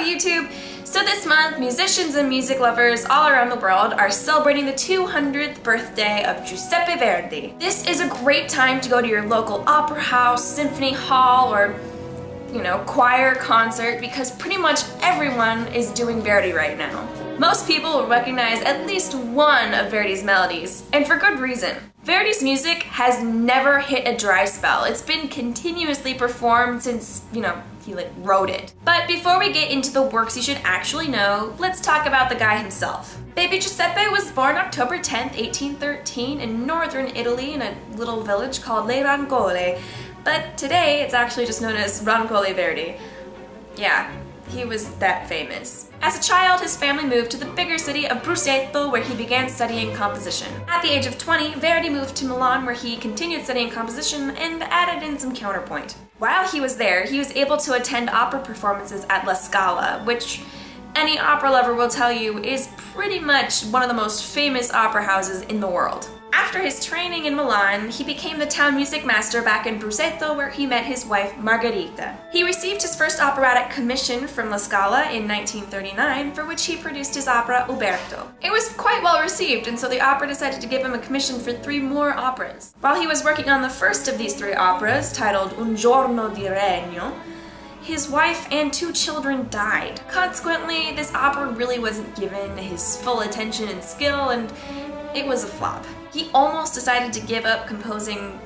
Hello YouTube! So this month, musicians and music lovers all around the world are celebrating the 200th birthday of Giuseppe Verdi. This is a great time to go to your local opera house, symphony hall, or choir concert because pretty much everyone is doing Verdi right now. Most people will recognize at least one of Verdi's melodies, and for good reason. Verdi's music has never hit a dry spell. It's been continuously performed since, he wrote it. But before we get into the works you should actually know, let's talk about the guy himself. Baby Giuseppe was born October 10th, 1813 in northern Italy in a little village called Le Rancole, but today it's actually just known as Rancole Verdi. Yeah, he was that famous. As a child, his family moved to the bigger city of Busseto, where he began studying composition. At the age of 20, Verdi moved to Milan, where he continued studying composition and added in some counterpoint. While he was there, he was able to attend opera performances at La Scala, which any opera lover will tell you is pretty much one of the most famous opera houses in the world. After his training in Milan, he became the town music master back in Busseto, where he met his wife Margherita. He received his first operatic commission from La Scala in 1939, for which he produced his opera Uberto. It was quite well received, and so the opera decided to give him a commission for 3 more operas. While he was working on the first of these 3 operas, titled Un giorno di regno, his wife and 2 children died. Consequently, this opera really wasn't given his full attention and skill, and it was a flop. He almost decided to give up composing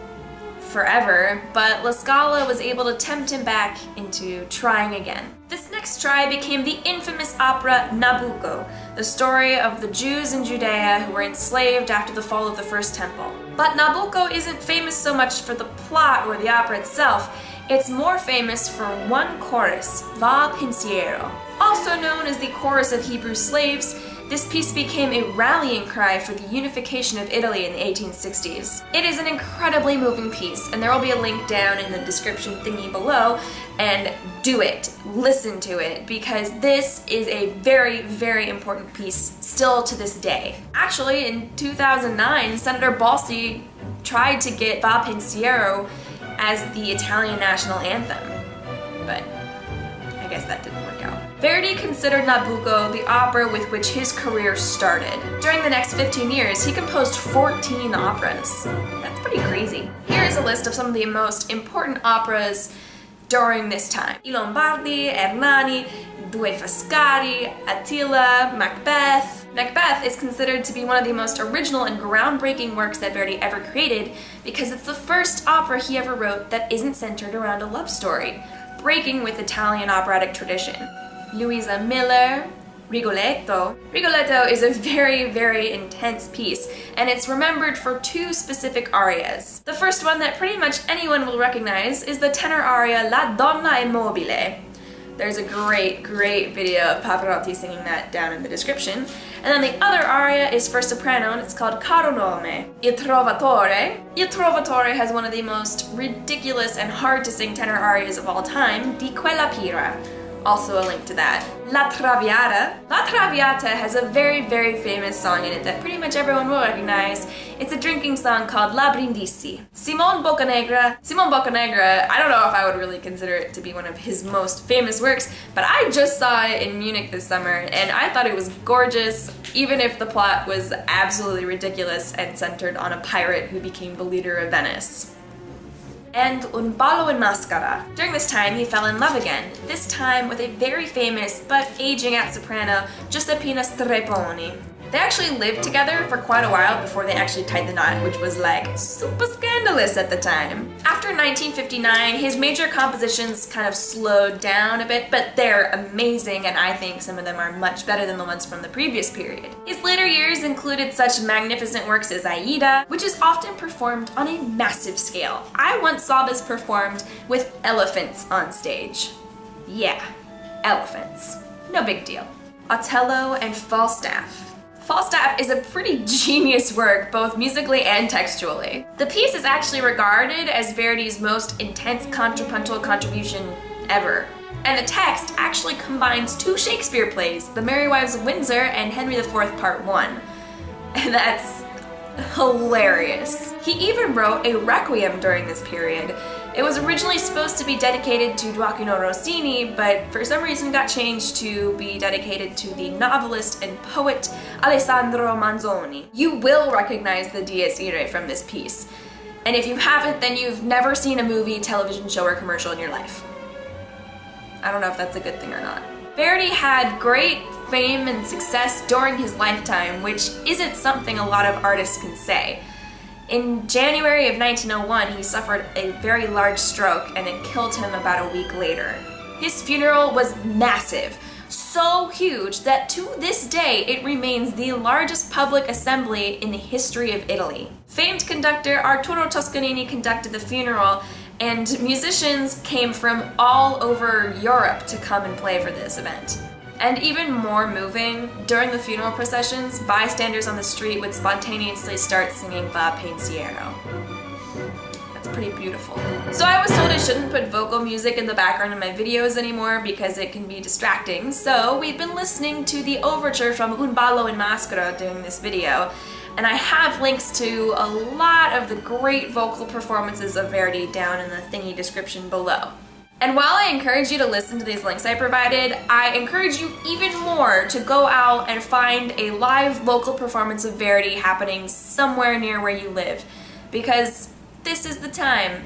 forever, but La Scala was able to tempt him back into trying again. This next try became the infamous opera Nabucco, the story of the Jews in Judea who were enslaved after the fall of the First Temple. But Nabucco isn't famous so much for the plot or the opera itself. It's more famous for one chorus, Va Pensiero. Also known as the Chorus of Hebrew Slaves, this piece became a rallying cry for the unification of Italy in the 1860s. It is an incredibly moving piece, and there will be a link down in the description thingy below, and do it, listen to it, because this is a very, very important piece still to this day. Actually, in 2009, Senator Balsi tried to get Va Pensiero as the Italian national anthem, but I guess that didn't work out. Verdi considered Nabucco the opera with which his career started. During the next 15 years, he composed 14 operas. That's pretty crazy. Here is a list of some of the most important operas during this time. I Lombardi, Ernani, I Due Foscari, Attila, Macbeth. Macbeth is considered to be one of the most original and groundbreaking works that Verdi ever created because it's the first opera he ever wrote that isn't centered around a love story, breaking with Italian operatic tradition. Luisa Miller, Rigoletto. Rigoletto is a very, very intense piece, and it's remembered for 2 specific arias. The first one that pretty much anyone will recognize is the tenor aria La Donna è mobile. There's a great, great video of Pavarotti singing that down in the description. And then the other aria is for soprano, and it's called Caro Nome. Il Trovatore. Il Trovatore has one of the most ridiculous and hard to sing tenor arias of all time, Di Quella Pira. Also a link to that. La Traviata. La Traviata has a very, very famous song in it that pretty much everyone will recognize. It's a drinking song called La Brindisi. Simone Boccanegra. Simone Boccanegra, I don't know if I would really consider it to be one of his most famous works, but I just saw it in Munich this summer and I thought it was gorgeous, even if the plot was absolutely ridiculous and centered on a pirate who became the leader of Venice. And Un ballo in maschera. During this time, he fell in love again, this time with a very famous but aging at soprano, Giuseppina Streponi. They actually lived together for quite a while before they actually tied the knot, which was like super scandalous at the time. After 1959, his major compositions kind of slowed down a bit, but they're amazing, and I think some of them are much better than the ones from the previous period. His later years included such magnificent works as Aida, which is often performed on a massive scale. I once saw this performed with elephants on stage. Yeah, elephants. No big deal. Otello and Falstaff. Falstaff is a pretty genius work, both musically and textually. The piece is actually regarded as Verdi's most intense contrapuntal contribution ever. And the text actually combines 2 Shakespeare plays, The Merry Wives of Windsor and Henry IV Part 1. And that's hilarious. He even wrote a requiem during this period, It was originally supposed to be dedicated to Gioacchino Rossini, but for some reason got changed to be dedicated to the novelist and poet Alessandro Manzoni. You will recognize the Dies Irae from this piece. And if you haven't, then you've never seen a movie, television show, or commercial in your life. I don't know if that's a good thing or not. Verdi had great fame and success during his lifetime, which isn't something a lot of artists can say. In January of 1901, he suffered a very large stroke and it killed him about a week later. His funeral was massive, so huge that to this day it remains the largest public assembly in the history of Italy. Famed conductor Arturo Toscanini conducted the funeral, and musicians came from all over Europe to come and play for this event. And even more moving, during the funeral processions, bystanders on the street would spontaneously start singing Va Pensiero. That's pretty beautiful. So I was told I shouldn't put vocal music in the background of my videos anymore because it can be distracting, so we've been listening to the overture from Un ballo in maschera during this video, and I have links to a lot of the great vocal performances of Verdi down in the thingy description below. And while I encourage you to listen to these links I provided, I encourage you even more to go out and find a live vocal performance of Verdi happening somewhere near where you live, because this is the time.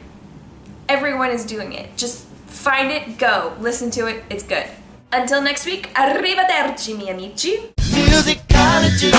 Everyone is doing it. Just find it, go, listen to it, it's good. Until next week, arrivederci, mi amici. Musicology.